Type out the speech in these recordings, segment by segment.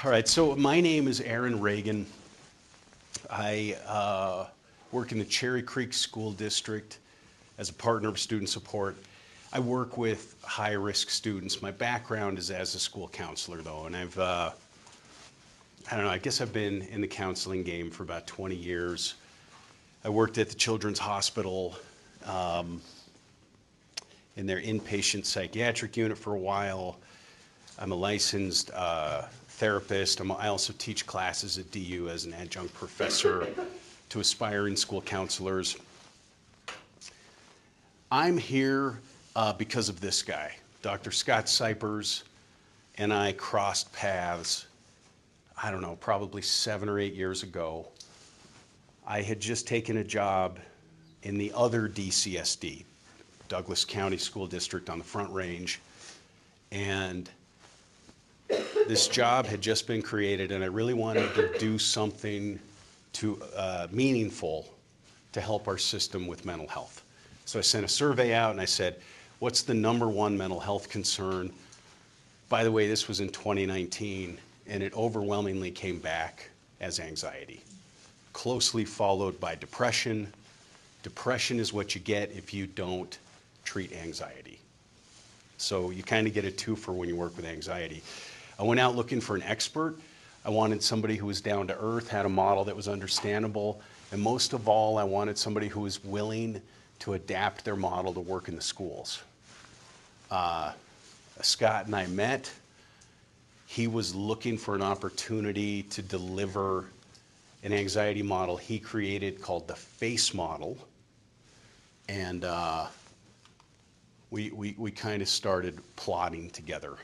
All right, so my name is Aaron Reagan. I work in the Cherry Creek School District as a partner of student support. I work with high-risk students. My background is as a school counselor, though, and I don't know, I guess I've been in the counseling game for about 20 years. I worked at the Children's Hospital in their inpatient psychiatric unit for a while. I'm a licensed therapist. I also teach classes at DU as an adjunct professor to aspiring school counselors. I'm here because of this guy. Dr. Scott Sipers and I crossed paths, I don't know, probably 7 or 8 years ago. I had just taken a job in the other DCSD, Douglas County School District on the Front Range, and this job had just been created, and I really wanted to do something meaningful to help our system with mental health. So I sent a survey out and I said, what's the #1 mental health concern? By the way, this was in 2019, and it overwhelmingly came back as anxiety, closely followed by depression. Depression is what you get if you don't treat anxiety. So you kind of get a twofer when you work with anxiety. I went out looking for an expert. I wanted somebody who was down to earth, had a model that was understandable, and most of all, I wanted somebody who was willing to adapt their model to work in the schools. Scott and I met. He was looking for an opportunity to deliver an anxiety model he created called the FACE model, and we kind of started plotting together.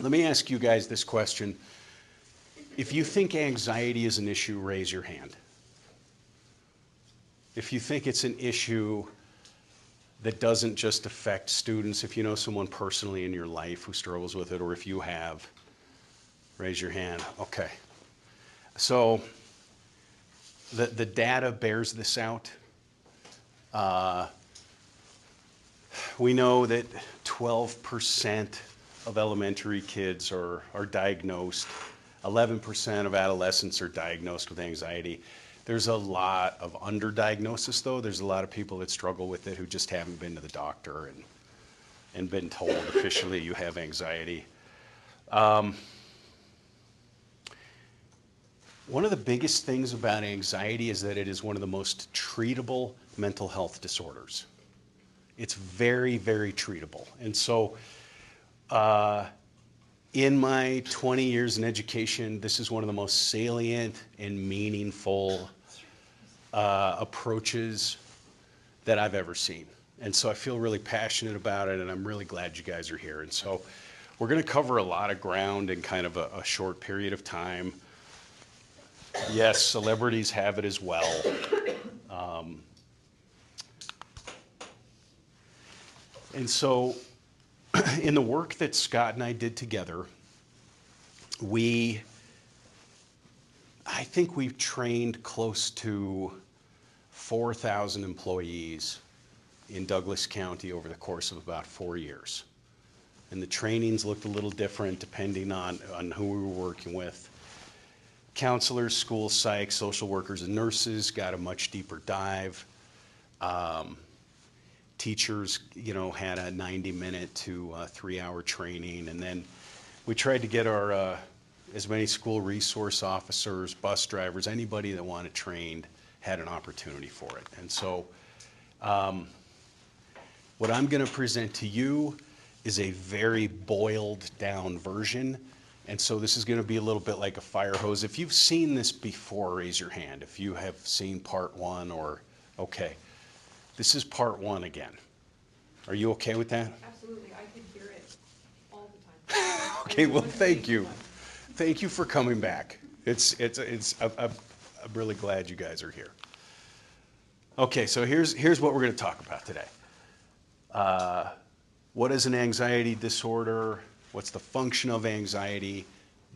Let me ask you guys this question. If you think anxiety is an issue, raise your hand. If you think it's an issue that doesn't just affect students, if you know someone personally in your life who struggles with it, or if you have, raise your hand. Okay. So the data bears this out. We know that 12% of elementary kids are diagnosed. 11% of adolescents are diagnosed with anxiety. There's a lot of underdiagnosis, though. There's a lot of people that struggle with it who just haven't been to the doctor and been told officially you have anxiety. One of the biggest things about anxiety is that it is one of the most treatable mental health disorders. It's very, very treatable. And so in my 20 years in education, this is one of the most salient and meaningful approaches that I've ever seen. And so I feel really passionate about it, and I'm really glad you guys are here. And so we're going to cover a lot of ground in kind of a short period of time. Yes, celebrities have it as well. And so in the work that Scott and I did together, I think we've trained close to 4,000 employees in Douglas County over the course of about 4 years. And the trainings looked a little different depending on who we were working with. Counselors, school psychs, social workers, and nurses got a much deeper dive. Teachers, had a 90-minute to 3-hour training, and then we tried to get our as many school resource officers, bus drivers, anybody that wanted trained had an opportunity for it. And so what I'm going to present to you is a very boiled down version. And so this is going to be a little bit like a fire hose. If you've seen this before, raise your hand. If you have seen part 1 okay. This is part 1 again. Are you okay with that? Absolutely. I can hear it all the time. Okay, well, thank you. Thank you for coming back. I'm really glad you guys are here. Okay, so here's what we're going to talk about today. What is an anxiety disorder? What's the function of anxiety?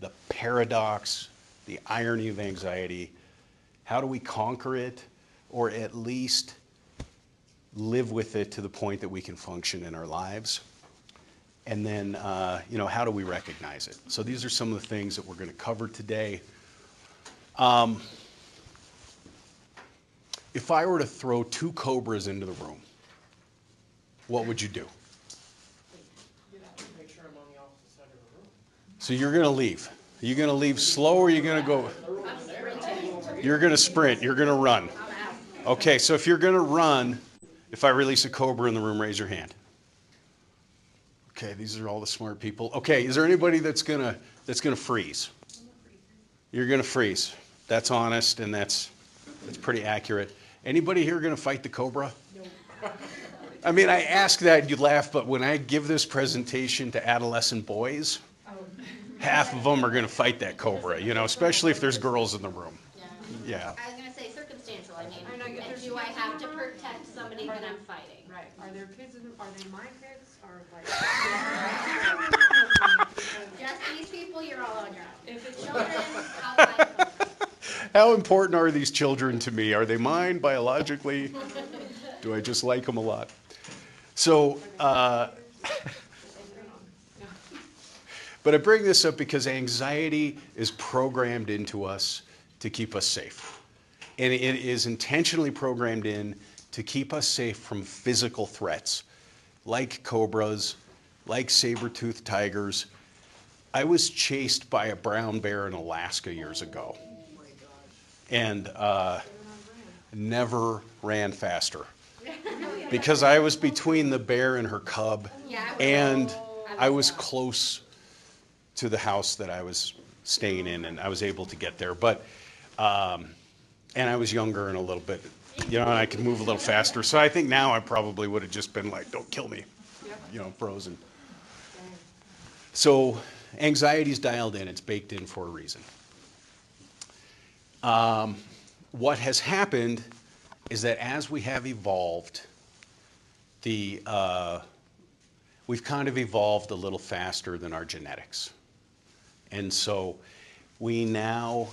The paradox, the irony of anxiety. How do we conquer it, or at least live with it to the point that we can function in our lives? And then, how do we recognize it? So these are some of the things that we're going to cover today. If I were to throw 2 cobras into the room, what would you do? Make sure I'm on the opposite side of the room. So you're going to leave. Are you going to leave slow or are you going to go? You're going to sprint. You're going to run. Okay, so if you're going to run, if I release a cobra in the room, raise your hand. Okay, these are all the smart people. Okay, is there anybody that's gonna freeze? You're gonna freeze. That's honest and that's pretty accurate. Anybody here gonna fight the cobra? No. I mean, I ask that and you laugh, but when I give this presentation to adolescent boys, half of them are gonna fight that cobra, especially if there's girls in the room. Yeah. I was gonna say circumstantial, I I know, mean, if there's do I kids have in to the room, protect somebody that I'm fighting? Right, are there kids are they my kids, or like? Just these people, you're all on your own. If it's Children, outside of them. How important are these children to me? Are they mine biologically? Do I just like them a lot? So, but I bring this up because anxiety is programmed into us to keep us safe. And it is intentionally programmed in to keep us safe from physical threats, like cobras, like saber-toothed tigers. I was chased by a brown bear in Alaska years ago. And never ran faster. Because I was between the bear and her cub, and I was close to the house that I was staying in, and I was able to get there. But, and I was younger and a little bit, and I could move a little faster. So I think now I probably would have just been like, don't kill me, frozen. So anxiety's dialed in, it's baked in for a reason. What has happened is that as we have evolved, we've kind of evolved a little faster than our genetics. And so we now,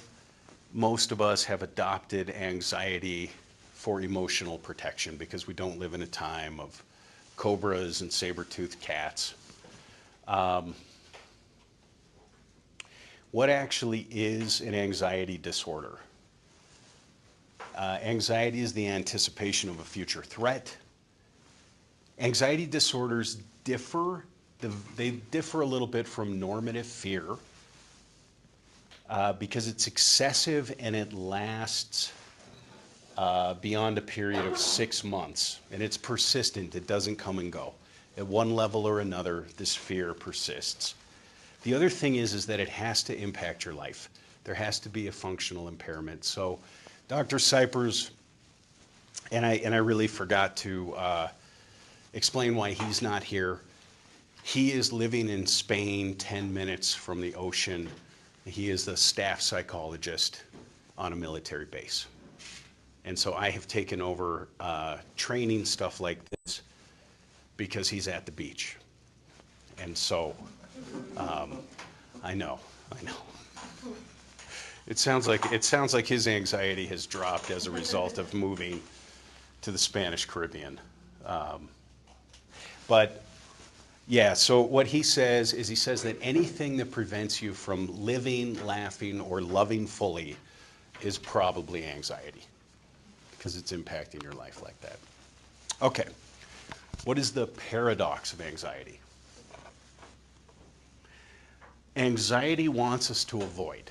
most of us have adopted anxiety for emotional protection because we don't live in a time of cobras and saber-toothed cats. What actually is an anxiety disorder? Anxiety is the anticipation of a future threat. Anxiety disorders differ. They differ a little bit from normative fear because it's excessive and it lasts beyond a period of 6 months. And it's persistent. It doesn't come and go. At one level or another, this fear persists. The other thing is that it has to impact your life. There has to be a functional impairment. So Dr. Cypers, and I really forgot to explain why he's not here. He is living in Spain, 10 minutes from the ocean. He is the staff psychologist on a military base. And so I have taken over training stuff like this because he's at the beach. And so I know. It sounds like his anxiety has dropped as a result of moving to the Spanish Caribbean. But yeah, so what he says is that anything that prevents you from living, laughing, or loving fully is probably anxiety because it's impacting your life like that. Okay, what is the paradox of anxiety? Anxiety wants us to avoid.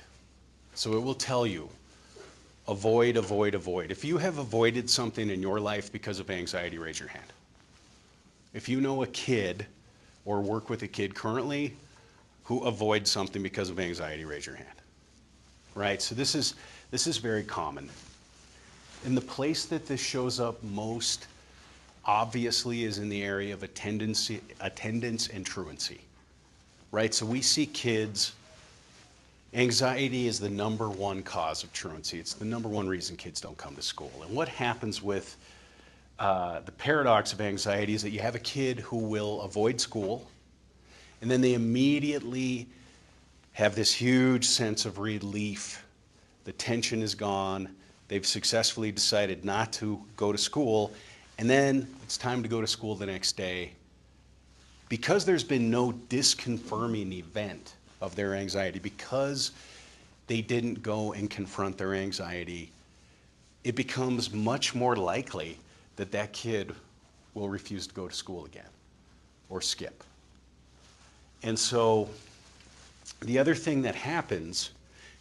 So it will tell you, avoid, avoid, avoid. If you have avoided something in your life because of anxiety, raise your hand. If you know a kid or work with a kid currently who avoids something because of anxiety, raise your hand. Right? So this is very common. And the place that this shows up most obviously is in the area of attendance and truancy. Right? So we see kids. Anxiety is the number one cause of truancy. It's the number one reason kids don't come to school. And what happens with the paradox of anxiety is that you have a kid who will avoid school, and then they immediately have this huge sense of relief. The tension is gone. They've successfully decided not to go to school, and then it's time to go to school the next day, because there's been no disconfirming event of their anxiety, because they didn't go and confront their anxiety, it becomes much more likely that that kid will refuse to go to school again or skip. And so the other thing that happens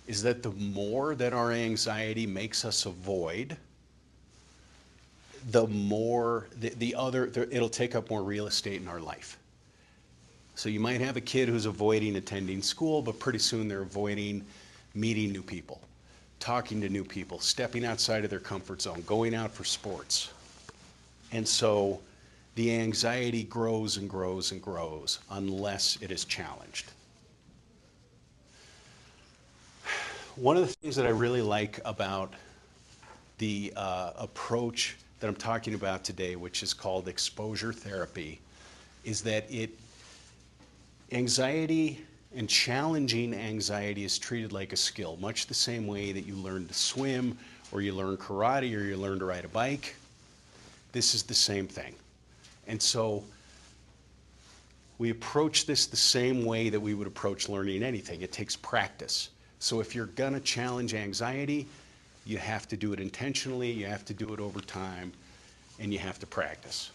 is that the more that our anxiety makes us avoid, the more it'll take up more real estate in our life. So you might have a kid who's avoiding attending school, but pretty soon they're avoiding meeting new people, talking to new people, stepping outside of their comfort zone, going out for sports. And so the anxiety grows and grows and grows unless it is challenged. One of the things that I really like about the approach that I'm talking about today, which is called exposure therapy, is that anxiety and challenging anxiety is treated like a skill, much the same way that you learn to swim or you learn karate or you learn to ride a bike. This is the same thing. And so we approach this the same way that we would approach learning anything. It takes practice. So if you're gonna challenge anxiety, you have to do it intentionally, you have to do it over time, and you have to practice.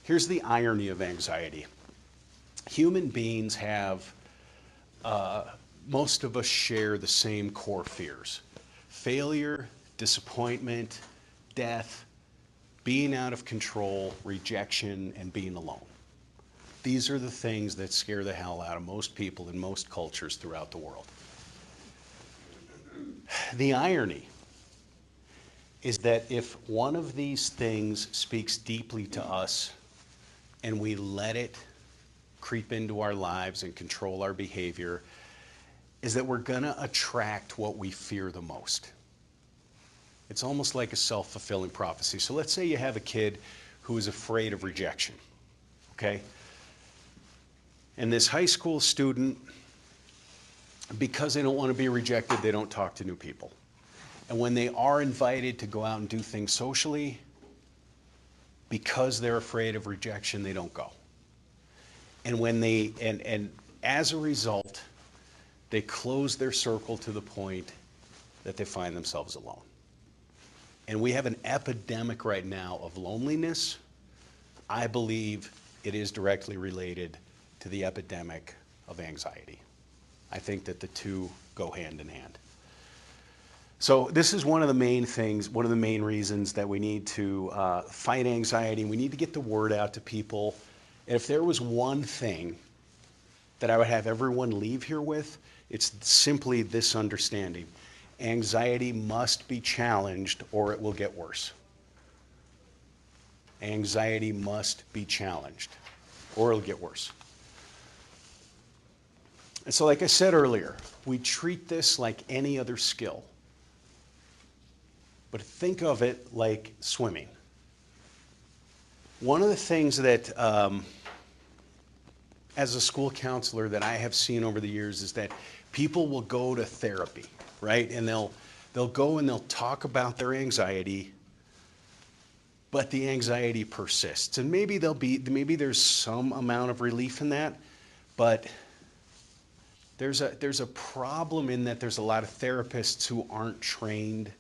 Here's the irony of anxiety. Human beings have, most of us share the same core fears: failure, disappointment, death, being out of control, rejection, and being alone. These are the things that scare the hell out of most people in most cultures throughout the world. The irony is that if one of these things speaks deeply to us and we let it creep into our lives and control our behavior, is that we're gonna attract what we fear the most. It's almost like a self-fulfilling prophecy. So let's say you have a kid who is afraid of rejection, okay? And this high school student, because they don't want to be rejected, they don't talk to new people. And when they are invited to go out and do things socially, because they're afraid of rejection, they don't go. And when and as a result, they close their circle to the point that they find themselves alone. And we have an epidemic right now of loneliness. I believe it is directly related to the epidemic of anxiety. I think that the two go hand in hand. So this is one of the main things, one of the main reasons that we need to fight anxiety. We need to get the word out to people. And if there was one thing that I would have everyone leave here with, it's simply this understanding: anxiety must be challenged or it will get worse. Anxiety must be challenged or it'll get worse. And so, like I said earlier, we treat this like any other skill. But think of it like swimming. One of the things that, as a school counselor, that I have seen over the years is that people will go to therapy, right? And they'll go and they'll talk about their anxiety, but the anxiety persists. And maybe there's some amount of relief in that, but there's a problem in that there's a lot of therapists who aren't trained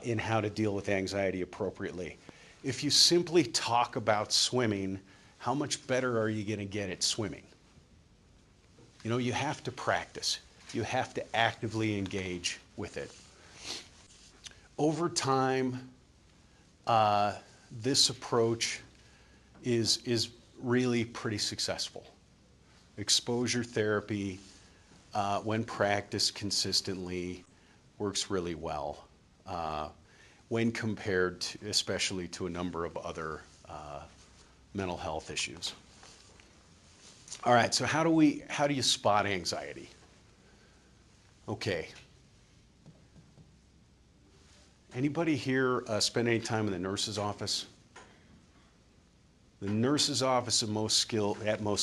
in how to deal with anxiety appropriately. If you simply talk about swimming, how much better are you going to get at swimming? You know, you have to practice. You have to actively engage with it. Over time, this approach is really pretty successful. Exposure therapy, when practiced consistently, works really well when compared to, especially to a number of other mental health issues. All right, so how do you spot anxiety? Okay. Anybody here spend any time in the nurse's office? The nurse's office at most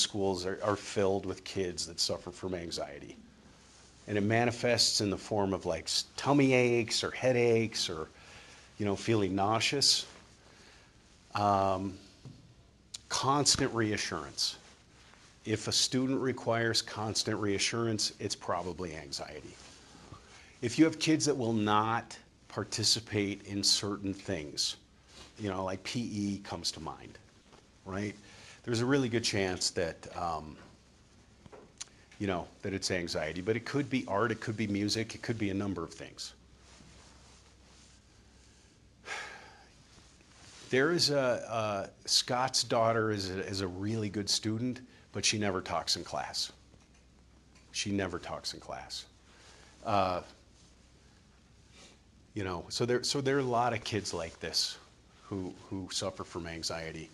schools are filled with kids that suffer from anxiety. And it manifests in the form of like tummy aches or headaches or, feeling nauseous. constant reassurance. If a student requires constant reassurance, it's probably anxiety. If you have kids that will not participate in certain things, like PE comes to mind, right? There's a really good chance that, that it's anxiety, but it could be art, it could be music, it could be a number of things. There is Scott's daughter is a really good student, but she never talks in class. She never talks in class. So there are a lot of kids like this who suffer from anxiety.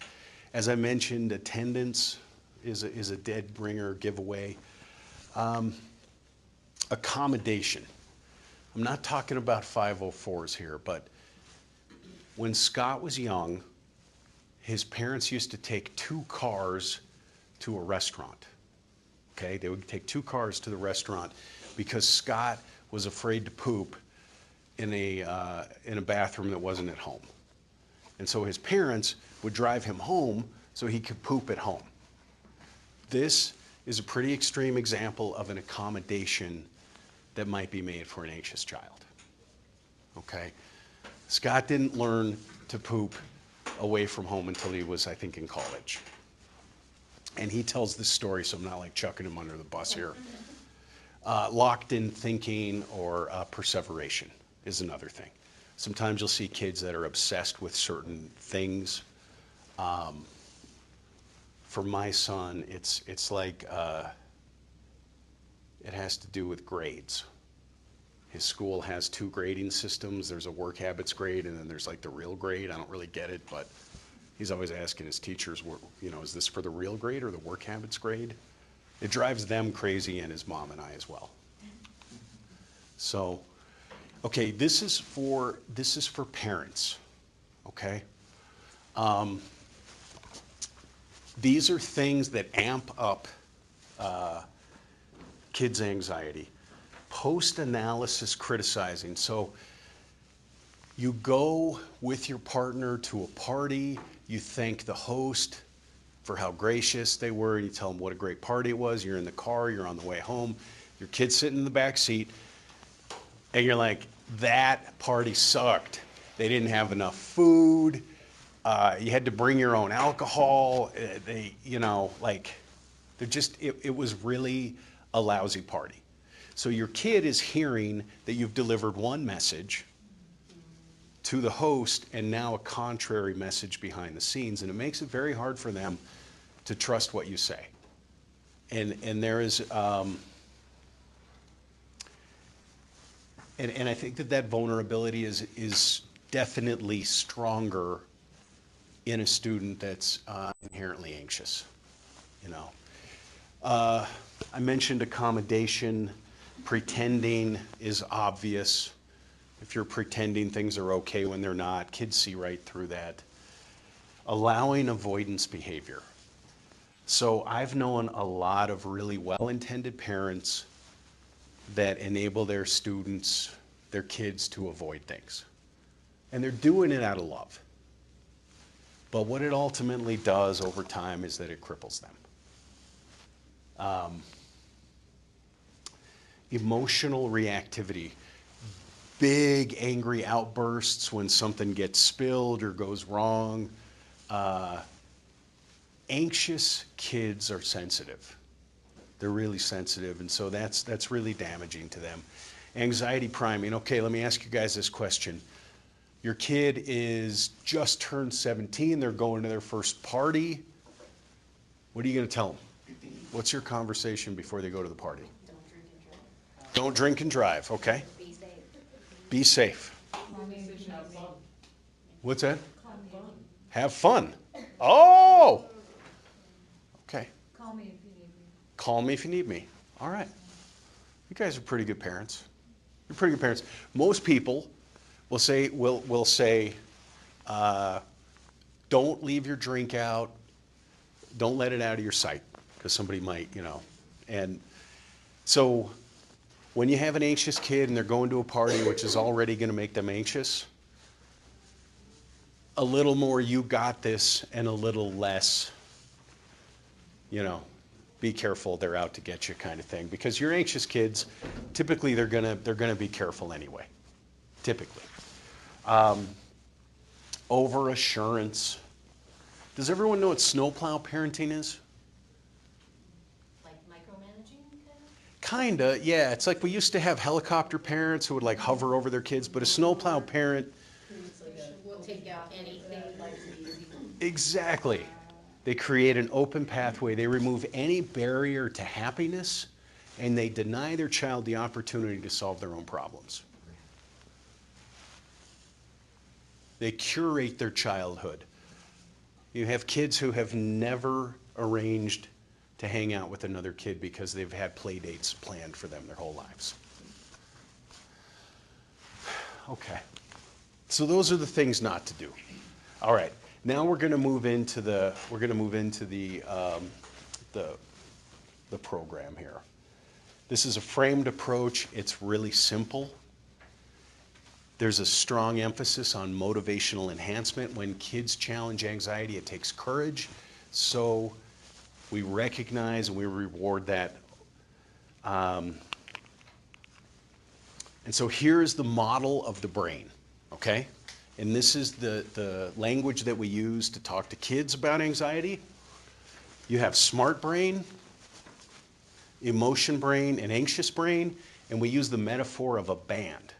As I mentioned, attendance is a dead bringer giveaway. Accommodation. I'm not talking about 504s here, but when Scott was young, his parents used to take 2 cars to a restaurant. Okay, they would take 2 cars to the restaurant because Scott was afraid to poop in a bathroom that wasn't at home. And so his parents would drive him home so he could poop at home. This is a pretty extreme example of an accommodation that might be made for an anxious child. Okay? Scott didn't learn to poop away from home until he was, I think, in college. And he tells this story, so I'm not like chucking him under the bus here. Locked in thinking or perseveration is another thing. Sometimes you'll see kids that are obsessed with certain things. For my son, it's like it has to do with grades. His school has 2 grading systems. There's a work habits grade, and then there's like the real grade. I don't really get it, but he's always asking his teachers, is this for the real grade or the work habits grade? It drives them crazy, and his mom and I as well. So, okay, this is for parents, okay? These are things that amp up kids' anxiety. Post-analysis criticizing. So you go with your partner to a party, you thank the host for how gracious they were, and you tell them what a great party it was. You're in the car, you're on the way home, your kid's sitting in the back seat, and you're like, that party sucked. They didn't have enough food. You had to bring your own alcohol. It was really a lousy party. So your kid is hearing that you've delivered one message to the host and now a contrary message behind the scenes, and it makes it very hard for them to trust what you say. And there is, and I think that vulnerability is definitely stronger in a student that's inherently anxious. I mentioned accommodation. Pretending is obvious. If you're pretending things are okay when they're not, kids see right through that. Allowing avoidance behavior. So I've known a lot of really well-intended parents that enable their students, their kids, to avoid things. And they're doing it out of love. But what it ultimately does over time is that it cripples them. Emotional reactivity. Big angry outbursts when something gets spilled or goes wrong. Anxious kids are sensitive. They're really sensitive, and so that's really damaging to them. Anxiety priming. Okay, let me ask you guys this question. Your kid is just turned 17. They're going to their first party. What are you going to tell them? What's your conversation before they go to the party? Don't drink and drive, okay? Be safe. Be safe. Have fun. What's that? Have fun. Oh! Okay. Call me if you need me. Call me if you need me. All right. You guys are pretty good parents. You're pretty good parents. Most people will say, don't leave your drink out. Don't let it out of your sight, because somebody might, And so when you have an anxious kid and they're going to a party, which is already going to make them anxious, a little more you got this and a little less you know, be careful, they're out to get you kind of thing. Because your anxious kids, typically they're gonna be careful anyway, typically. Over assurance. Does everyone know what snowplow parenting is? Like micromanaging kind Kinda, yeah. It's like we used to have helicopter parents who would like hover over their kids, but a snowplow parent, of? We'll take out anything. exactly. They create an open pathway. They remove any barrier to happiness, and they deny their child the opportunity to solve their own problems. They curate their childhood. You have kids who have never arranged to hang out with another kid because they've had play dates planned for them their whole lives. Okay. So those are the things not to do. All right. Now we're going to move into the program here. This is a framed approach. It's really simple. There's a strong emphasis on motivational enhancement. When kids challenge anxiety, it takes courage. So we recognize and we reward that. And so here's the model of the brain, okay? And this is the language that we use to talk to kids about anxiety. You have smart brain, emotion brain, and anxious brain, and we use the metaphor of a band.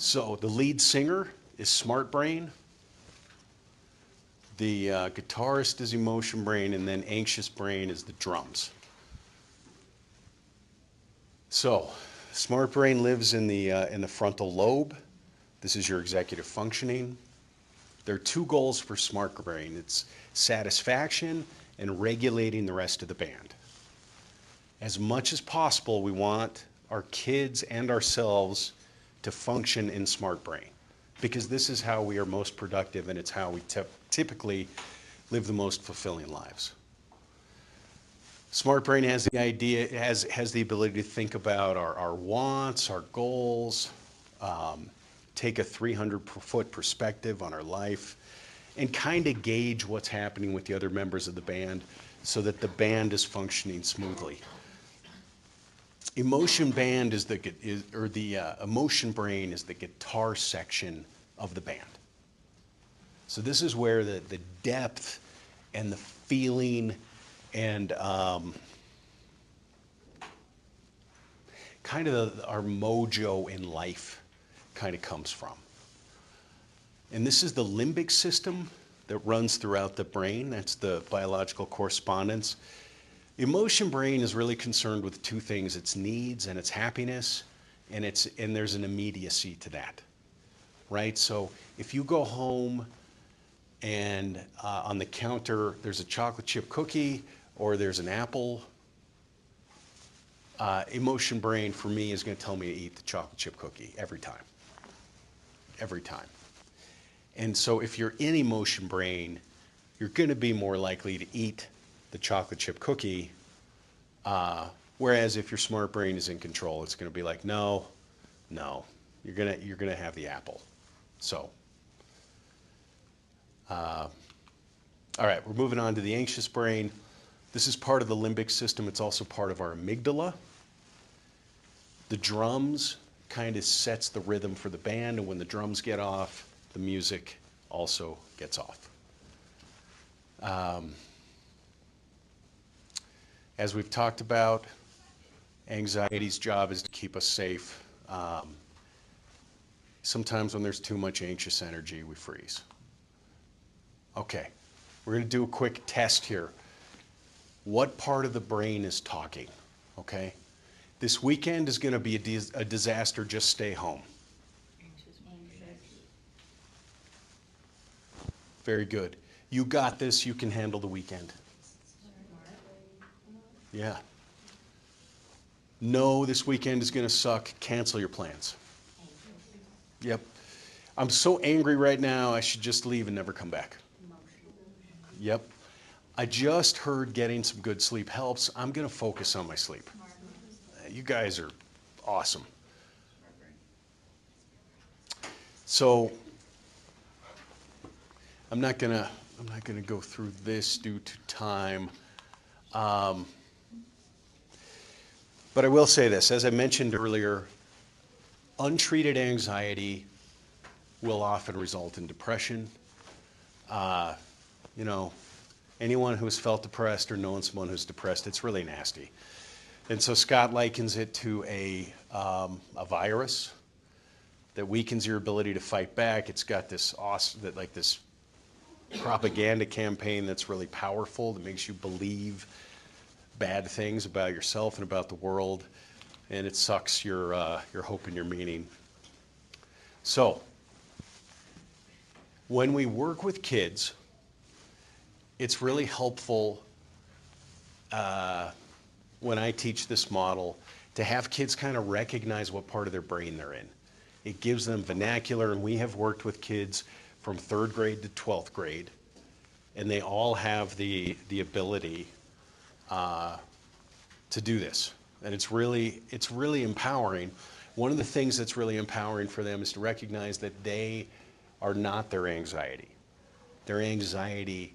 So the lead singer is smart brain, the guitarist is emotion brain, and then anxious brain is the drums. So smart brain lives in the frontal lobe. This is your executive functioning. There are two goals for smart brain. It's satisfaction and regulating the rest of the band. As much as possible, we want our kids and ourselves to function in smart brain, because this is how we are most productive and it's how we typically live the most fulfilling lives. Smart brain has the idea, has the ability to think about our wants, our goals, take a 300-foot perspective on our life, and kind of gauge what's happening with the other members of the band so that the band is functioning smoothly. Emotion brain is the guitar section of the band. So this is where the depth and the feeling and kind of our mojo in life kind of comes from. And this is the limbic system that runs throughout the brain. That's the biological correspondence. Emotion brain is really concerned with two things: its needs and its happiness, and there's an immediacy to that, right? So if you go home and on the counter there's a chocolate chip cookie or there's an apple, emotion brain for me is going to tell me to eat the chocolate chip cookie every time. Every time. And so if you're in emotion brain, you're going to be more likely to eat the chocolate chip cookie, whereas if your smart brain is in control, it's going to be like, no, you're gonna have the apple. So, all right, we're moving on to the anxious brain. This is part of the limbic system. It's also part of our amygdala. The drums kind of sets the rhythm for the band, and when the drums get off, the music also gets off. As we've talked about, anxiety's job is to keep us safe. Sometimes when there's too much anxious energy, we freeze. Okay, we're going to do a quick test here. What part of the brain is talking? Okay, this weekend is going to be a disaster. Just stay home. Very good. You got this. You can handle the weekend. Yeah. No, this weekend is going to suck. Cancel your plans. Yep. I'm so angry right now, I should just leave and never come back. Yep. I just heard getting some good sleep helps. I'm going to focus on my sleep. You guys are awesome. So I'm not going to go through this due to time. But I will say this, as I mentioned earlier, untreated anxiety will often result in depression. You know, anyone who's felt depressed or known someone who's depressed, it's really nasty. And so Scott likens it to a virus that weakens your ability to fight back. It's got this this propaganda campaign that's really powerful, that makes you believe bad things about yourself and about the world, and it sucks your hope and your meaning. So, when we work with kids, it's really helpful when I teach this model to have kids kind of recognize what part of their brain they're in. It gives them vernacular, and we have worked with kids from 3rd grade to 12th grade, and they all have the ability to do this. And it's really empowering. One of the things that's really empowering for them is to recognize that they are not their anxiety. Their anxiety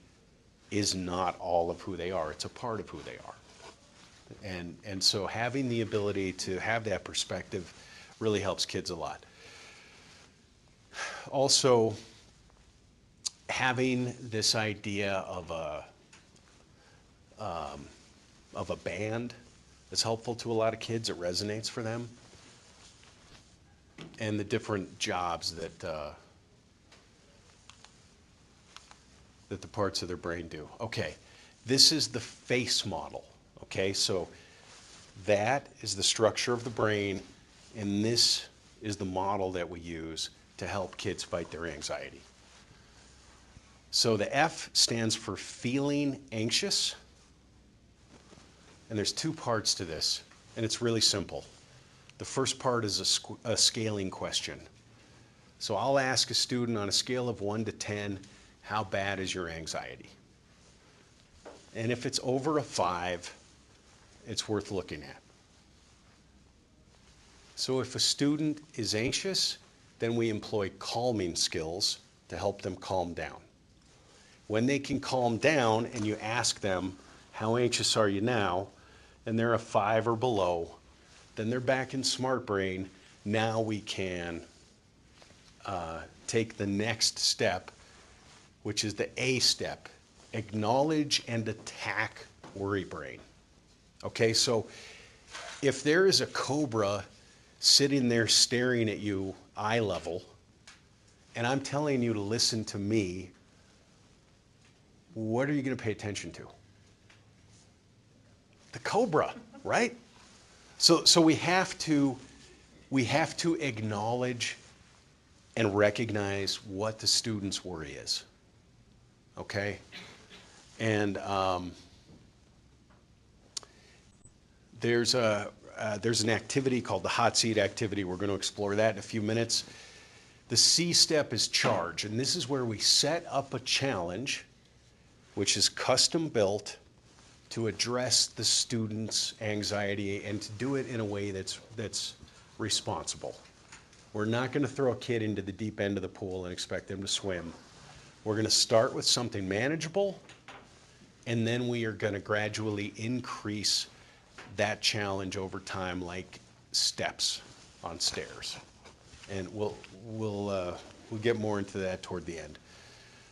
is not all of who they are. It's a part of who they are. And so having the ability to have that perspective really helps kids a lot. Also, having this idea of a band is helpful to a lot of kids. It resonates for them. And the different jobs that the parts of their brain do. Okay, this is the FACE model. Okay, so that is the structure of the brain, and this is the model that we use to help kids fight their anxiety. So the F stands for feeling anxious, and there's 2 parts to this, and it's really simple. The first part is a scaling question. So I'll ask a student on a scale of 1 to 10, how bad is your anxiety? And if it's over a 5, it's worth looking at. So if a student is anxious, then we employ calming skills to help them calm down. When they can calm down and you ask them, how anxious are you now? And they're a 5 or below, then they're back in smart brain. Now we can take the next step, which is the A step, acknowledge and attack worry brain. Okay, so if there is a cobra sitting there staring at you eye level, and I'm telling you to listen to me, what are you going to pay attention to? The cobra, right? So we have to acknowledge and recognize what the student's worry is. Okay? And there's an activity called the hot seat activity. We're going to explore that in a few minutes. The C step is charge, and this is where we set up a challenge which is custom built to address the student's anxiety and to do it in a way that's responsible. We're not going to throw a kid into the deep end of the pool and expect them to swim. We're going to start with something manageable, and then we are going to gradually increase that challenge over time, like steps on stairs. And we'll get more into that toward the end.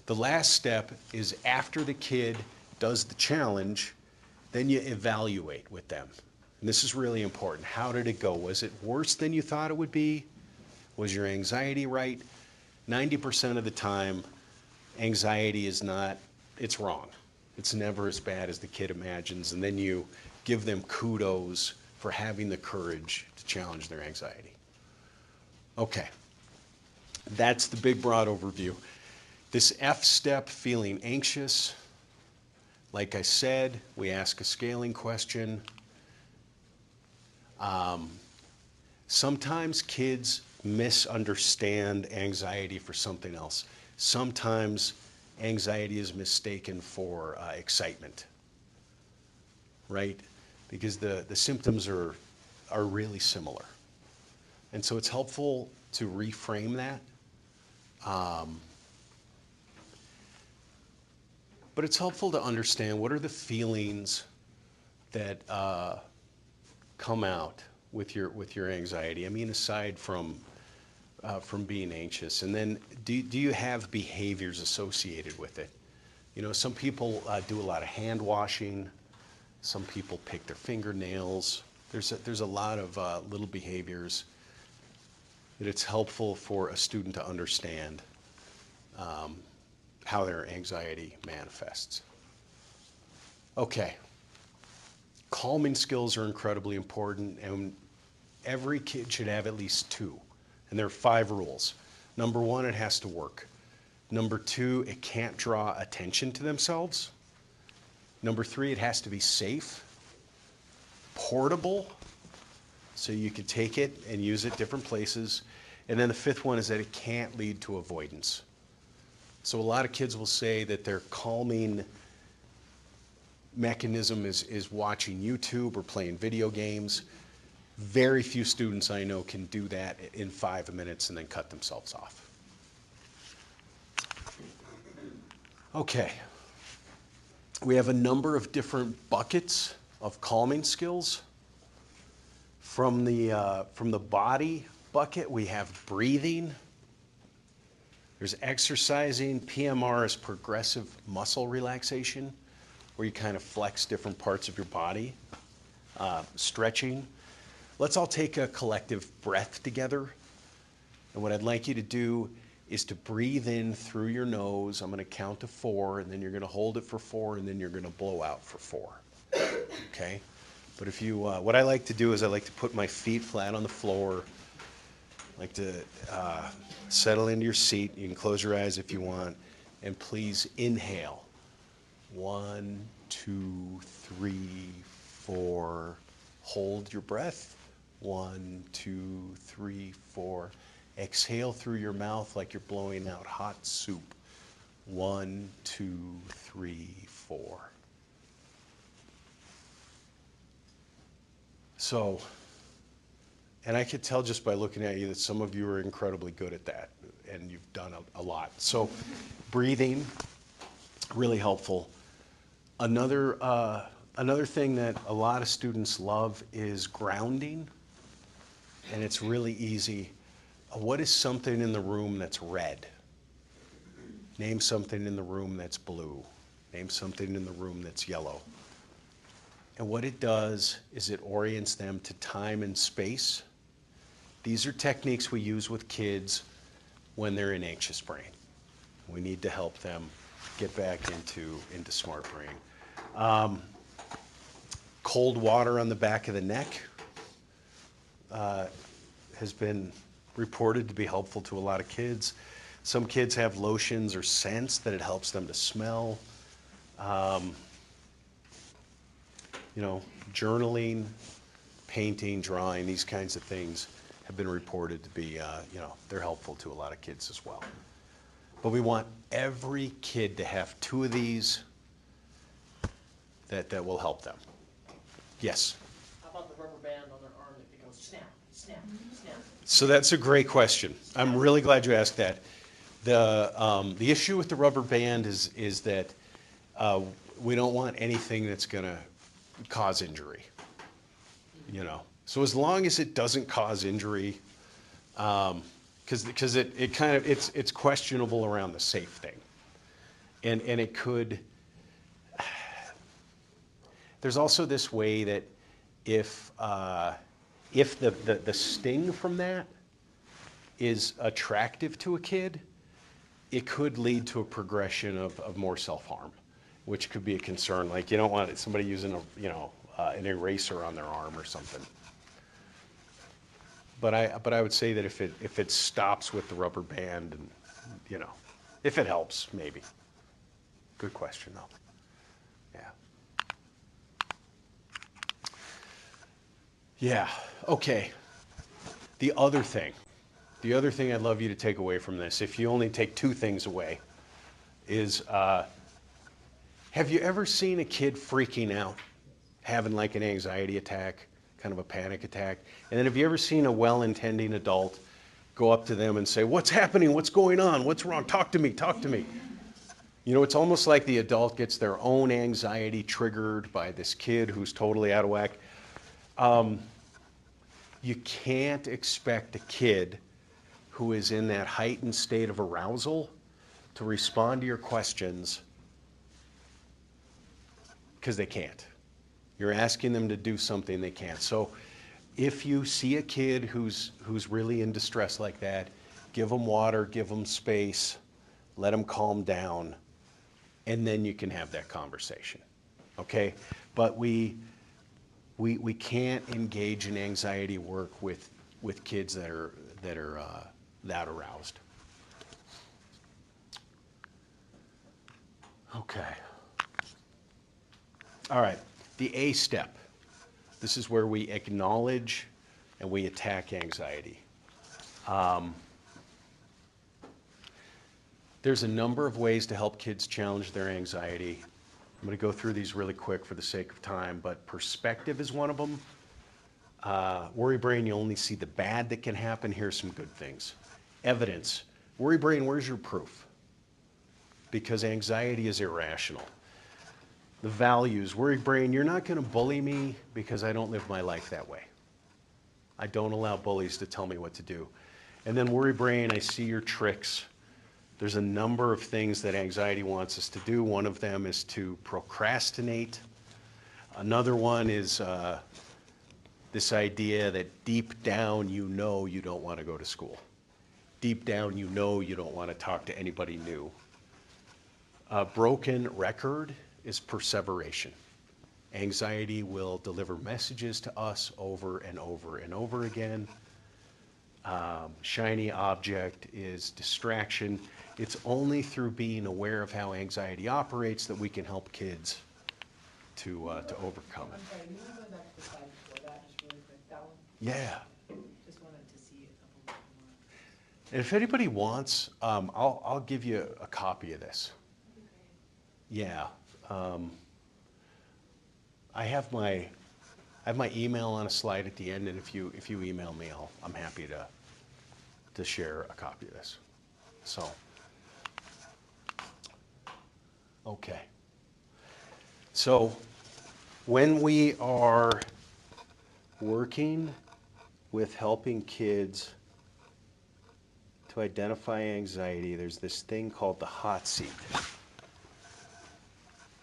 The last step is after the kid does the challenge, then you evaluate with them. And this is really important. How did it go? Was it worse than you thought it would be? Was your anxiety right? 90% of the time, anxiety is not, it's wrong. It's never as bad as the kid imagines. And then you give them kudos for having the courage to challenge their anxiety. Okay, that's the big broad overview. This F step, feeling anxious, like I said, we ask a scaling question. Sometimes kids misunderstand anxiety for something else. Sometimes anxiety is mistaken for excitement, right? Because the symptoms are really similar. And so it's helpful to reframe that. But it's helpful to understand what are the feelings that come out with your anxiety? I mean, aside from being anxious, and then do you have behaviors associated with it? You know, some people do a lot of hand washing. Some people pick their fingernails. There's a lot of little behaviors that it's helpful for a student to understand how their anxiety manifests. Okay. Calming skills are incredibly important, and every kid should have at least 2. And there are 5 rules. Number 1, it has to work. Number 2, it can't draw attention to themselves. Number 3, it has to be safe, portable, so you can take it and use it different places. And then the 5th one is that it can't lead to avoidance. So a lot of kids will say that their calming mechanism is watching YouTube or playing video games. Very few students I know can do that in 5 minutes and then cut themselves off. Okay. We have a number of different buckets of calming skills. From the body bucket, we have breathing. There's exercising. PMR is progressive muscle relaxation, where you kind of flex different parts of your body. Stretching. Let's all take a collective breath together. And what I'd like you to do is to breathe in through your nose. I'm going to count to 4, and then you're going to hold it for 4, and then you're going to blow out for 4. Okay? But if you, what I like to do is I like to put my feet flat on the floor. I like to settle into your seat. You can close your eyes if you want. And please inhale. 1, 2, 3, 4. Hold your breath. 1, 2, 3, 4. Exhale through your mouth like you're blowing out hot soup. 1, 2, 3, 4. So, and I could tell just by looking at you that some of you are incredibly good at that, and you've done a lot. So, breathing, really helpful. Another thing that a lot of students love is grounding, and it's really easy. What is something in the room that's red? Name something in the room that's blue. Name something in the room that's yellow. And what it does is it orients them to time and space. These are techniques we use with kids when they're in anxious brain. We need to help them get back into smart brain. Cold water on the back of the neck has been reported to be helpful to a lot of kids. Some kids have lotions or scents that it helps them to smell. You know, journaling, painting, drawing, these kinds of things have been reported to be, you know, they're helpful to a lot of kids as well. But we want every kid to have 2 of these that will help them. Yes? How about the rubber band on their arm that goes snap, snap, snap? So that's a great question. I'm really glad you asked that. The issue with the rubber band is that we don't want anything that's going to cause injury. You know, so as long as it doesn't cause injury, because it kind of it's questionable around the safe thing, and it could. There's also this way that if the sting from that is attractive to a kid, it could lead to a progression of more self-harm, which could be a concern. Like you don't want somebody using an eraser on their arm or something. But I would say that if it stops with the rubber band, and you know, if it helps, maybe. Good question though. Yeah, okay. The other thing I'd love you to take away from this, if you only take 2 things away, is have you ever seen a kid freaking out, having like an anxiety attack, kind of a panic attack? And then have you ever seen a well-intending adult go up to them and say, "What's happening? What's going on? What's wrong? Talk to me, talk to me." You know, it's almost like the adult gets their own anxiety triggered by this kid who's totally out of whack. You can't expect a kid who is in that heightened state of arousal to respond to your questions, because they can't. You're asking them to do something they can't. So if you see a kid who's really in distress like that, give them water, give them space, let them calm down, and then you can have that conversation, okay? But we can't engage in anxiety work with kids that are that aroused. Okay. All right, the A step. This is where we acknowledge and we attack anxiety. There's a number of ways to help kids challenge their anxiety. I'm going to go through these really quick for the sake of time, but perspective is one of them. Worry brain, you only see the bad that can happen. Here's some good things. Evidence. Worry brain, where's your proof? Because anxiety is irrational. The values. Worry brain, you're not going to bully me because I don't live my life that way. I don't allow bullies to tell me what to do. And then worry brain, I see your tricks. There's a number of things that anxiety wants us to do. One of them is to procrastinate. Another one is this idea that deep down you know you don't want to go to school. Deep down you know you don't want to talk to anybody new. A broken record is perseveration. Anxiety will deliver messages to us over and over and over again. Shiny object is distraction. It's only through being aware of how anxiety operates that we can help kids to overcome I'm it. sorry, you want to go back to the slide before that, just really quick, that one? Yeah. Just wanted to see a couple more. And if anybody wants, I'll give you a copy of this. Yeah. I have my email on a slide at the end, and if you email me, I'm happy to share a copy of this. So, okay. So, when we are working with helping kids to identify anxiety, there's this thing called the hot seat.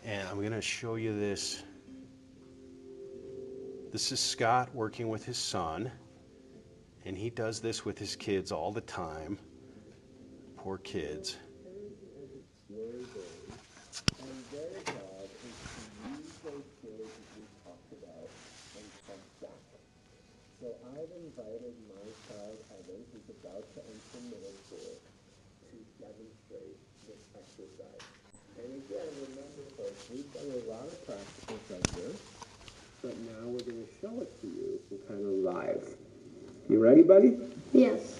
And I'm going to show you this. This is Scott working with his son, and he does this with his kids all the time. Poor kids. So I've invited my child Evan, who's about to enter middle school, to demonstrate this exercise. And again, remember folks, we've done a lot of practicals like this, but now we're going to show it to you in kind of live. You ready, buddy? Yes.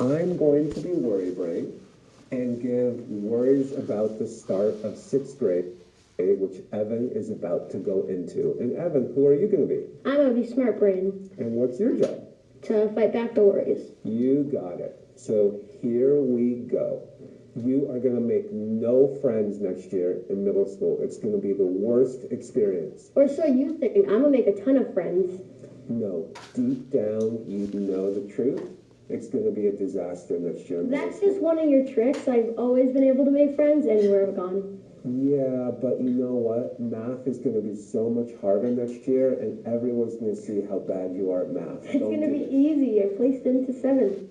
I'm going to be worry brain and give worries about the start of 6th grade, which Evan is about to go into. And Evan, who are you going to be? I'm gonna be smart brain And what's your job? to fight back the worries. You got it. So here we go. You are going to make no friends next year in middle school. It's going to be the worst experience. Or so you think. I'm gonna make a ton of friends. No, deep down, you know the truth. It's going to be a disaster next year. in middle That's school. just one of your tricks. I've always been able to make friends anywhere I've gone. Yeah, but you know what? Math is going to be so much harder next year, and everyone's going to see how bad you are at math. It's Don't gonna do be it. easy. I placed into 7.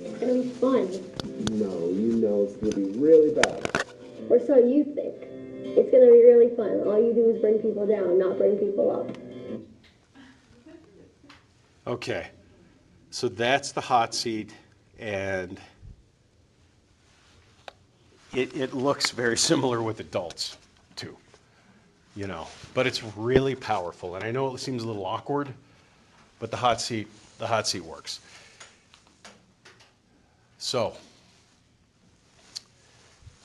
It's gonna be fun. No, you know it's going to be really bad. Or so you think. It's gonna be really fun. All you do is bring people down, not bring people up. Okay. So that's the hot seat, and it looks very similar with adults too, you know, but it's really powerful. And I know it seems a little awkward, but the hot seat works. So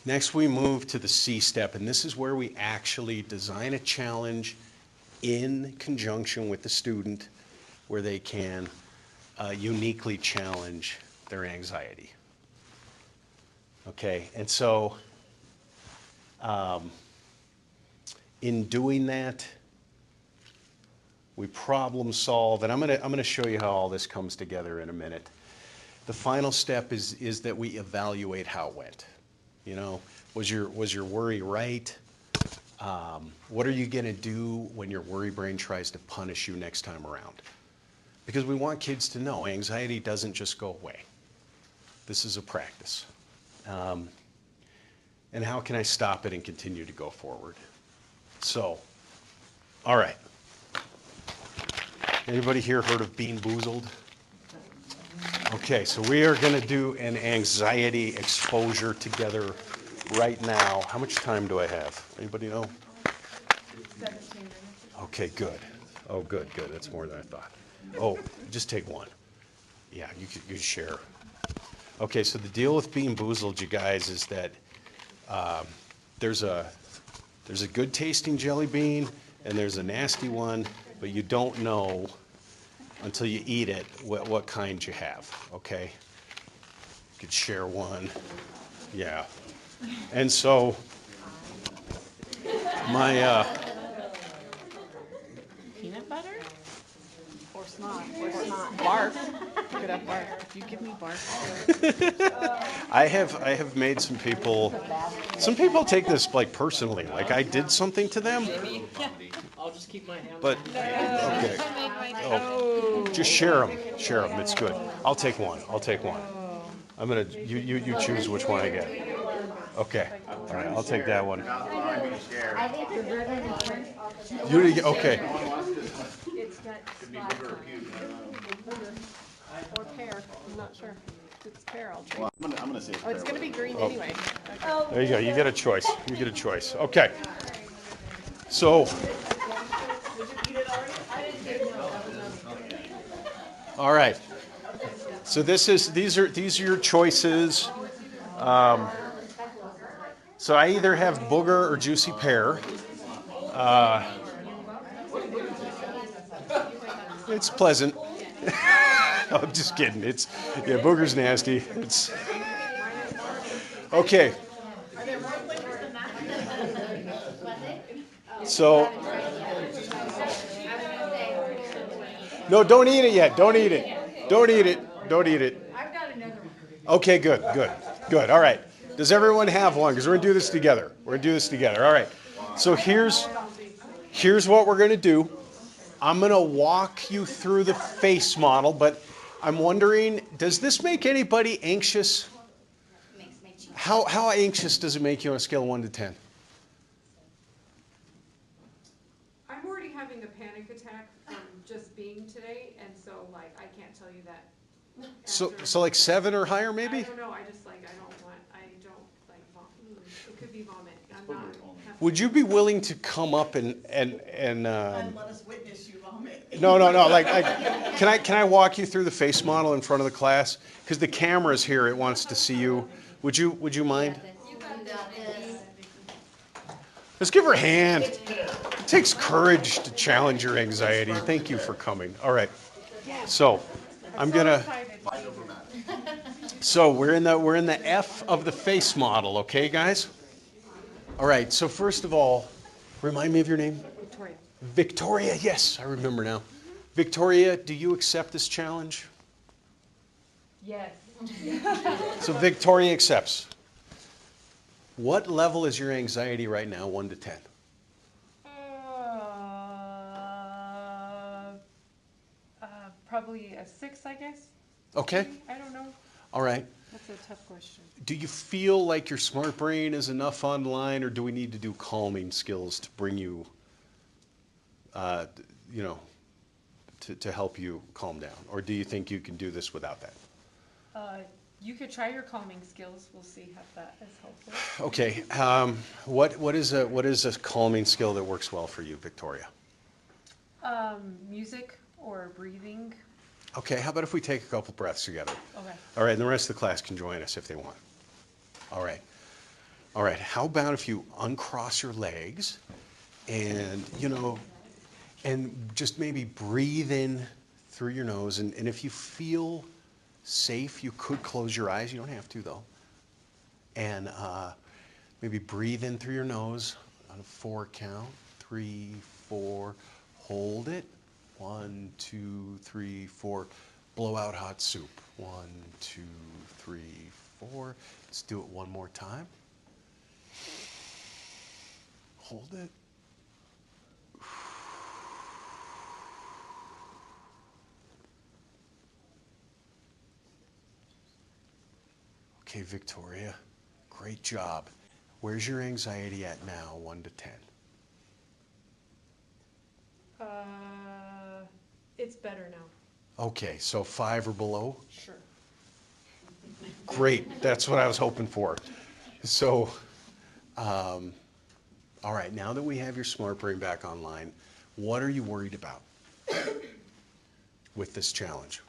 next we move to the C step, and this is where we actually design a challenge in conjunction with the student where they can uniquely challenge their anxiety. Okay, and so In doing that, we problem solve, and I'm gonna show you how all this comes together in a minute. The final step is that we evaluate how it went. You know, was your worry right? What are you gonna do when your worry brain tries to punish you next time around? Because we want kids to know anxiety doesn't just go away. This is a practice. And how can I stop it and continue to go forward? So, all right. Anybody here heard of Bean Boozled? Okay, so we are going to do an anxiety exposure together right now. How much time do I have? Anybody know? 17 minutes. Okay, good. Oh, good. That's more than I thought. Oh, just take one. Yeah, you share. Okay, so the deal with Bean Boozled, you guys, is that there's a good tasting jelly bean and there's a nasty one, but you don't know until you eat it what kind you have, okay? You could share one. Yeah. And so my Peanut butter? Or snot? Or snot. Barf. You could have barf. If you give me barf. I have made some people take this like personally, like I did something to them, I'll just keep my hand. but okay. Oh, just share them. It's good. I'll take one. I'm gonna you choose which one I get. Okay. All right. I'll take that one. Okay. It's got spots on it. Or pear, I'm not sure. If it's pear, I'll drink. I'm gonna say Oh, it's gonna be green anyway. There you go. You get a choice. Okay. So. All right. So these are your choices. So I either have booger or juicy pear. It's pleasant. I'm just kidding. Booger's nasty. It's okay. So no, don't eat it yet. Don't eat it. Okay, good. All right. Does everyone have one? Because we're gonna do this together. All right. So here's what we're gonna do. I'm gonna walk you through the face model, but I'm wondering, does this make anybody anxious? Makes you. How anxious does it make you on a scale of 1 to 10? I'm already having a panic attack from just being today, and so like I can't tell you that. answer. So like 7 or higher, I maybe? don't know, I don't like vomit. It could be vomit. I'm not. Would you be willing to come up and And let us witness you vomit. No. Like, can I walk you through the face model in front of the class? Because the camera's here. It wants to see you. Would you mind? You got this. Let's give her a hand. It takes courage to challenge your anxiety. Thank you for coming. All right. So I'm gonna. So we're in the F of the face model. Okay, guys. All right. So first of all, remind me of your name. Victoria. Victoria, yes, I remember now. Victoria, do you accept this challenge? Yes. So Victoria accepts. What level is your anxiety right now, 1 to 10? Probably a 6, I guess. Okay, I don't know. all right. That's a tough question. Do you feel like your smart brain is enough online, or do we need to do calming skills to bring you, to help you calm down? Or do you think you can do this without that? You could try your calming skills. We'll see if that is helpful. Okay, what is a calming skill that works well for you, Victoria? Music or breathing. Okay, how about if we take a couple breaths together? Okay. All right, and the rest of the class can join us if they want. All right, how about if you uncross your legs and, and just maybe breathe in through your nose, and if you feel safe, you could close your eyes. You don't have to, though. And Maybe breathe in through your nose on a 4 count. 3, 4. Hold it. 1, 2, 3, 4. Blow out hot soup. 1, 2, 3, 4. Let's do it one more time. Hold it. Okay, Victoria, great job. Where's your anxiety at now, 1 to 10? It's better now. Okay, so 5 or below? Sure. Great, that's what I was hoping for. So, all right, now that we have your smart brain back online, what are you worried about with this challenge?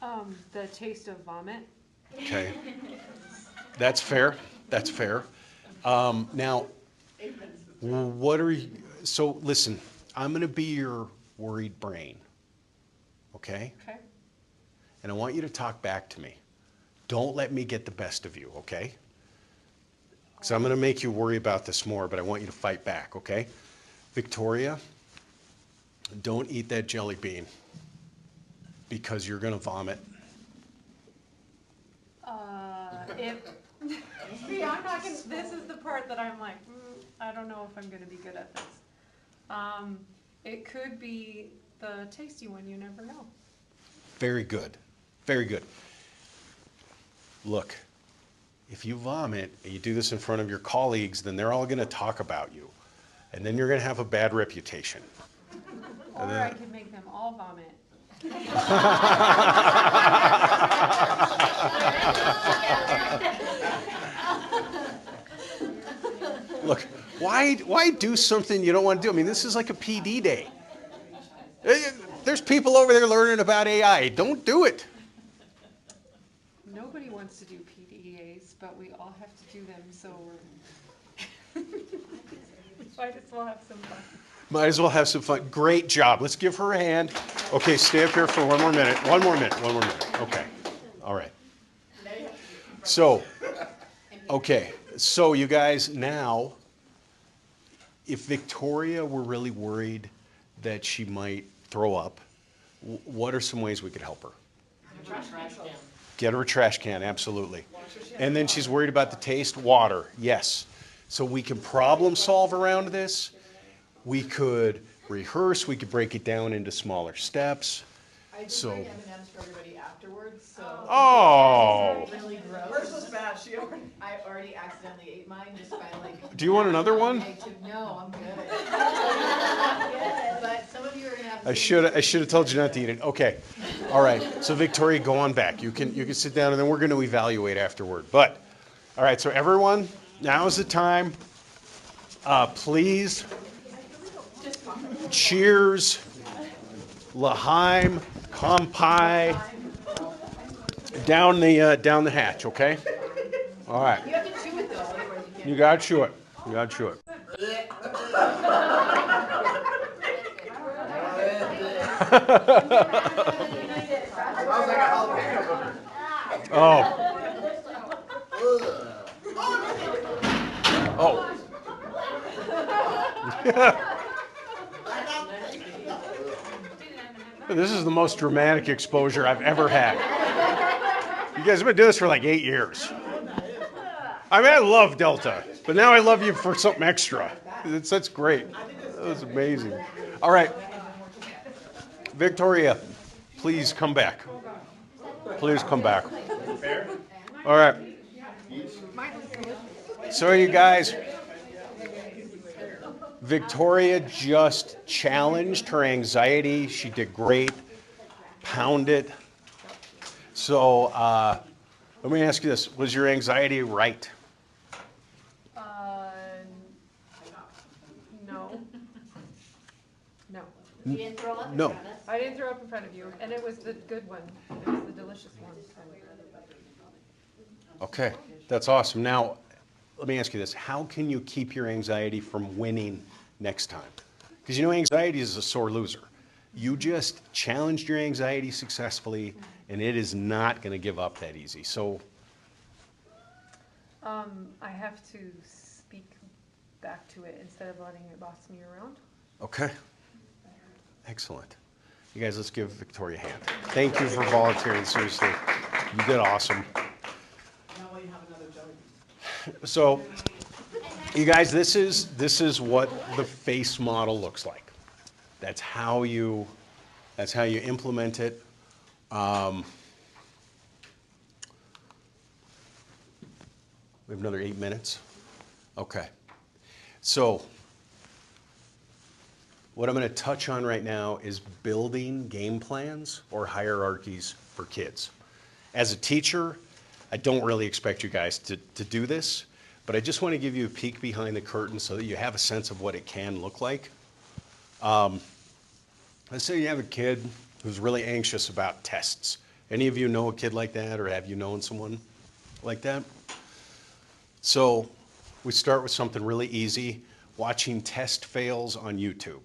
The taste of vomit. Okay, that's fair, that's fair. Now, what are you, so listen, I'm gonna be your worried brain, okay? Okay. And I want you to talk back to me. Don't let me get the best of you, okay? Because I'm going to make you worry about this more, but I want you to fight back, okay? Victoria, don't eat that jelly bean because you're going to vomit. See, I'm not gonna, this is the part that I'm like, I don't know if I'm gonna be good at this. It could be the tasty one, you never know. Very good. Very good. Look, if you vomit and you do this in front of your colleagues, then they're all going to talk about you. And then you're going to have a bad reputation. Or I could make them all vomit. Look, why do something you don't want to do? I mean, this is like a PD day. There's people over there learning about AI. Don't do it. Nobody wants to do PDEAs, but we all have to do them, so we're, might as well have some fun. Might as well have some fun. Great job. Let's give her a hand. Okay, stay up here for one more minute. One more minute. One more minute. Okay. All right. So, okay. So you guys, now, if Victoria were really worried that she might throw up, what are some ways we could help her? Trash can. Get her a trash can, absolutely. And then she's worried about the taste, water, yes. So we can problem solve around this. We could rehearse, we could break it down into smaller steps. I did So- bring M&Ms for everybody afterwards, so. Oh, Really Hers gross. was bad, she already. I already accidentally ate mine just by like. do you want another one? No, I'm good. But some of you are gonna have. I should have told you not to eat it. Okay, all right. So Victoria, go on back. You can sit down, and then we're going to evaluate afterward. But all right. So everyone, now is the time. Please, cheers, L'chaim, Kampai, down the hatch. Okay. All right. You have to chew it though, otherwise you can't. You got to chew it. You got to chew it. Oh. Oh. This is the most dramatic exposure I've ever had. You guys have been doing this for like 8 years. I mean, I love Delta, but now I love you for something extra. That's great. That was amazing. All right. Victoria, please come back. Please come back. All right. So you guys, Victoria just challenged her anxiety. She did great. Pound it. So let me ask you this. Was your anxiety right? No. No. You didn't throw up in No. front of us? I didn't throw up in front of you, and it was the good one. It was the delicious one. Okay, that's awesome. Now, let me ask you this. How can you keep your anxiety from winning next time? Because you know anxiety is a sore loser. You just challenged your anxiety successfully, and it is not going to give up that easy. So, I have to speak back to it instead of letting it boss me around. Okay. Excellent. You guys, let's give Victoria a hand. Thank you for volunteering, seriously. You did awesome. Now you have another joke. So, you guys, this is what the face model looks like. That's how you implement it. We have another 8 minutes. Okay. So, what I'm going to touch on right now is building game plans or hierarchies for kids. As a teacher, I don't really expect you guys to do this, but I just want to give you a peek behind the curtain so that you have a sense of what it can look like. Let's say you have a kid who's really anxious about tests. Any of you know a kid like that, or have you known someone like that? So we start with something really easy, watching test fails on YouTube.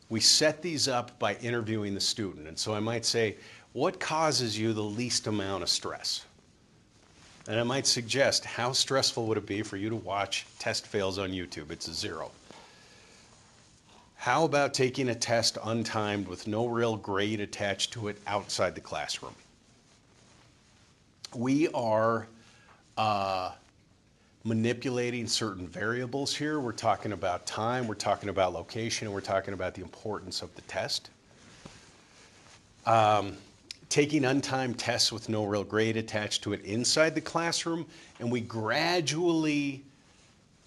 We set these up by interviewing the student. And so I might say, what causes you the least amount of stress? And I might suggest, how stressful would it be for you to watch test fails on YouTube? It's a 0. How about taking a test untimed with no real grade attached to it outside the classroom? We are manipulating certain variables here. We're talking about time, we're talking about location, and we're talking about the importance of the test. Taking untimed tests with no real grade attached to it inside the classroom, and we gradually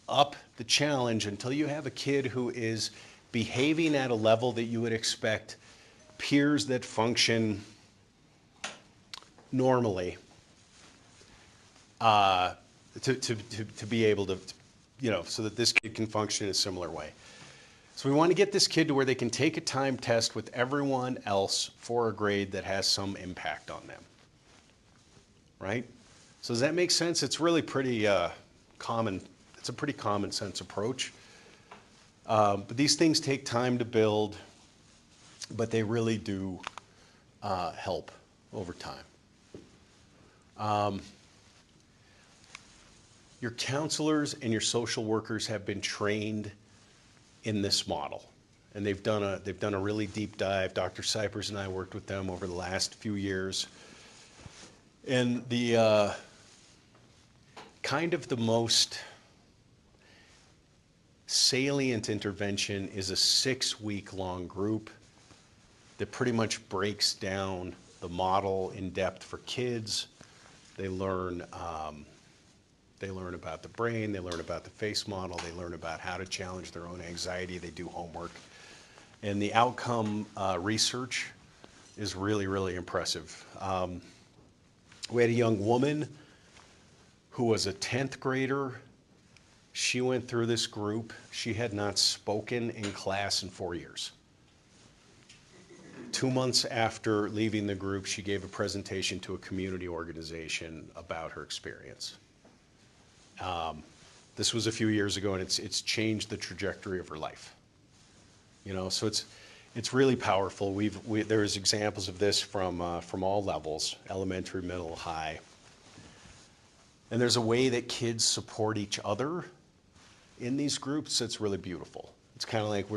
up the challenge until you have a kid who is behaving at a level that you would expect peers that function normally to be able to, so that this kid can function in a similar way. So we want to get this kid to where they can take a timed test with everyone else for a grade that has some impact on them. Right? So does that make sense? It's really pretty common. It's a pretty common sense approach. But these things take time to build, but they really do help over time. Your counselors and your social workers have been trained in this model, and they've done a really deep dive. Dr. Cypers and I worked with them over the last few years, and the kind of the most salient intervention is a 6-week-long group that pretty much breaks down the model in depth for kids. They learn about the brain, they learn about the face model, they learn about how to challenge their own anxiety, they do homework. And the outcome research is really, really impressive. We had a young woman who was a 10th grader. She went through this group. She had not spoken in class in 4 years. 2 months after leaving the group, she gave a presentation to a community organization about her experience. This was a few years ago, and it's changed the trajectory of her life. So it's really powerful. There's examples of this from all levels, elementary, middle, high. And there's a way that kids support each other in these groups that's really beautiful. It's kind of like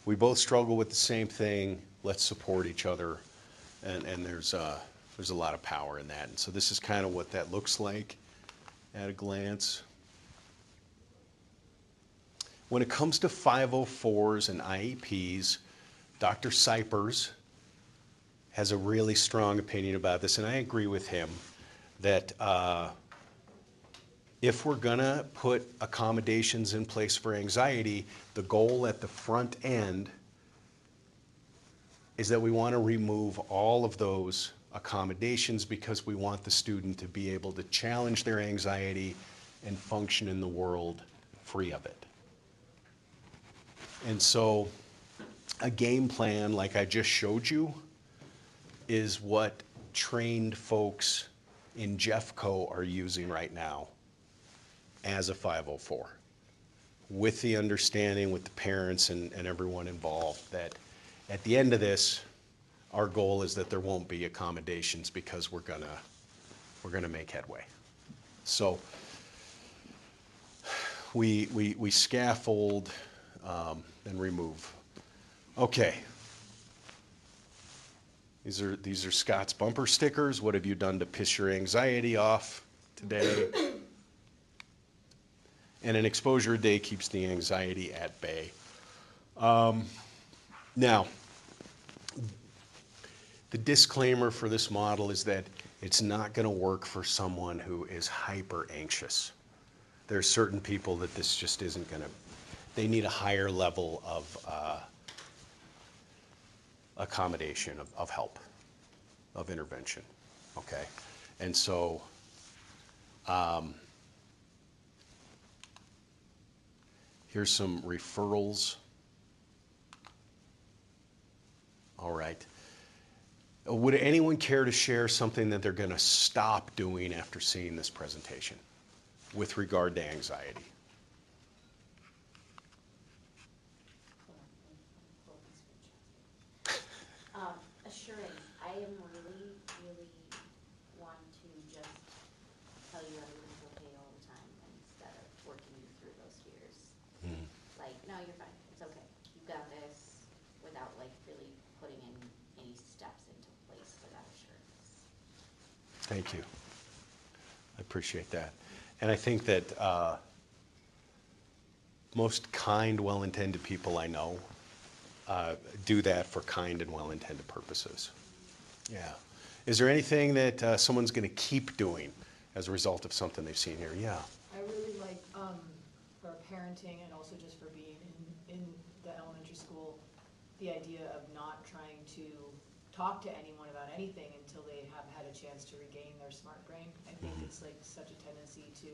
we both struggle with the same thing. Let's support each other, and there's a lot of power in that. And so this is kind of what that looks like at a glance. When it comes to 504s and IEPs, Dr. Cypers has a really strong opinion about this, and I agree with him that if we're gonna put accommodations in place for anxiety, the goal at the front end is that we want to remove all of those accommodations because we want the student to be able to challenge their anxiety and function in the world free of it. And so a game plan like I just showed you is what trained folks in Jeffco are using right now as a 504, with the understanding with the parents and everyone involved that at the end of this, our goal is that there won't be accommodations because we're gonna make headway. So we scaffold and remove. Okay. These are Scott's bumper stickers. What have you done to piss your anxiety off today? And an exposure a day keeps the anxiety at bay. Now, the disclaimer for this model is that it's not going to work for someone who is hyper anxious. There are certain people that this just isn't going to, they need a higher level of accommodation, of help, of intervention, okay? And so, here's some referrals. All right. Would anyone care to share something that they're going to stop doing after seeing this presentation with regard to anxiety? Assurance, I am really, really want to just tell you everything's okay all the time instead of working you through those fears. Like, no, you're fine, it's okay, you got this, without like really putting in any steps into place for that assurance. Thank you. I appreciate that. And I think that most kind, well-intended people I know do that for kind and well-intended purposes. Yeah. Is there anything that someone's going to keep doing as a result of something they've seen here? Yeah. I really like, for parenting and also just for being in the elementary school, the idea of not trying to talk to anyone about anything until they have had a chance to regain their smart brain. I think it's like such a tendency to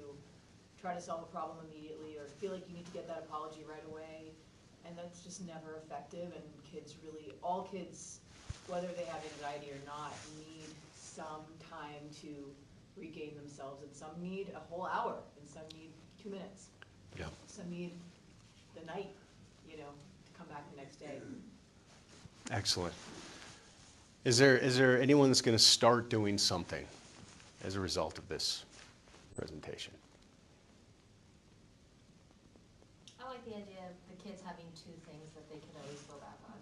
try to solve a problem immediately or feel like you need to get that apology right away. And that's just never effective, and kids really, all kids, whether they have anxiety or not, need some time to regain themselves, and some need a whole hour, and some need 2 minutes. Yeah. Some need the night, to come back the next day. Excellent. Is there anyone that's going to start doing something as a result of this presentation? I like the idea of the kids having 2 things that they can always go back on.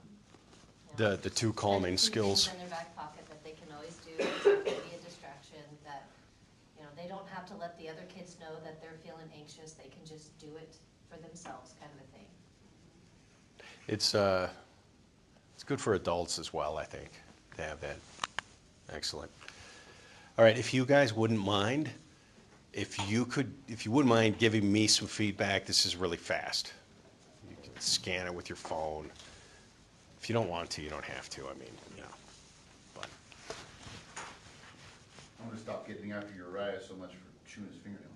You know, The 2 calming and 2 skills. things in their back pocket that they can always do. It's not going to be a distraction. That they don't have to let the other kids know that they're feeling anxious. They can just do it for themselves, kind of a thing. It's good for adults as well, I think, to have that. Excellent. All right, if you guys wouldn't mind, if you wouldn't mind giving me some feedback, this is really fast. You can scan it with your phone. If you don't want to, you don't have to. I mean, but I'm gonna stop getting after Uriah so much for chewing his fingernails.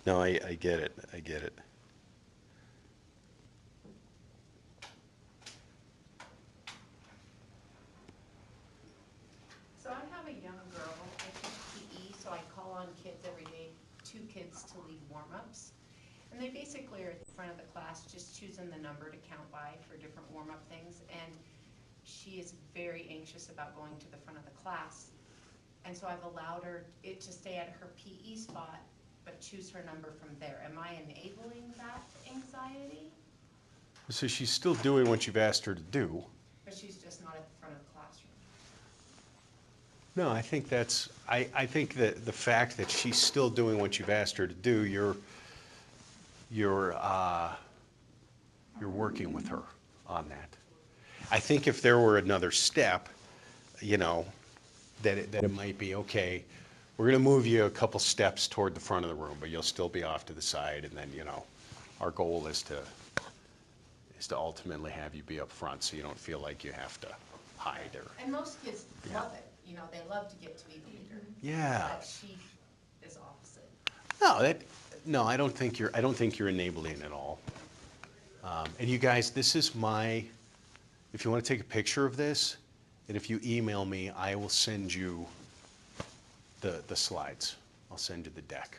no, I get it. I get it. So I have a young girl, I teach PE, so I call on kids every day, 2 kids to lead warm-ups. And they basically are at the front of the class, just choosing the number to count by for different warm-up things. And she is very anxious about going to the front of the class. And so I've allowed her to stay at her PE spot, but choose her number from there. Am I enabling that anxiety? So she's still doing what you've asked her to do. But she's just not at the front of the classroom. No, I think that's, I think that the fact that she's still doing what you've asked her to do, you're working with her on that. I think if there were another step, that it might be, okay, we're gonna move you a couple steps toward the front of the room, but you'll still be off to the side, and then, our goal is to ultimately have you be up front so you don't feel like you have to hide or. And most kids love it, they love to get to be the leader. Yeah. But she is opposite. No, I don't think you're enabling at all. And you guys, this is if you want to take a picture of this, and if you email me, I will send you the slides. I'll send you the deck.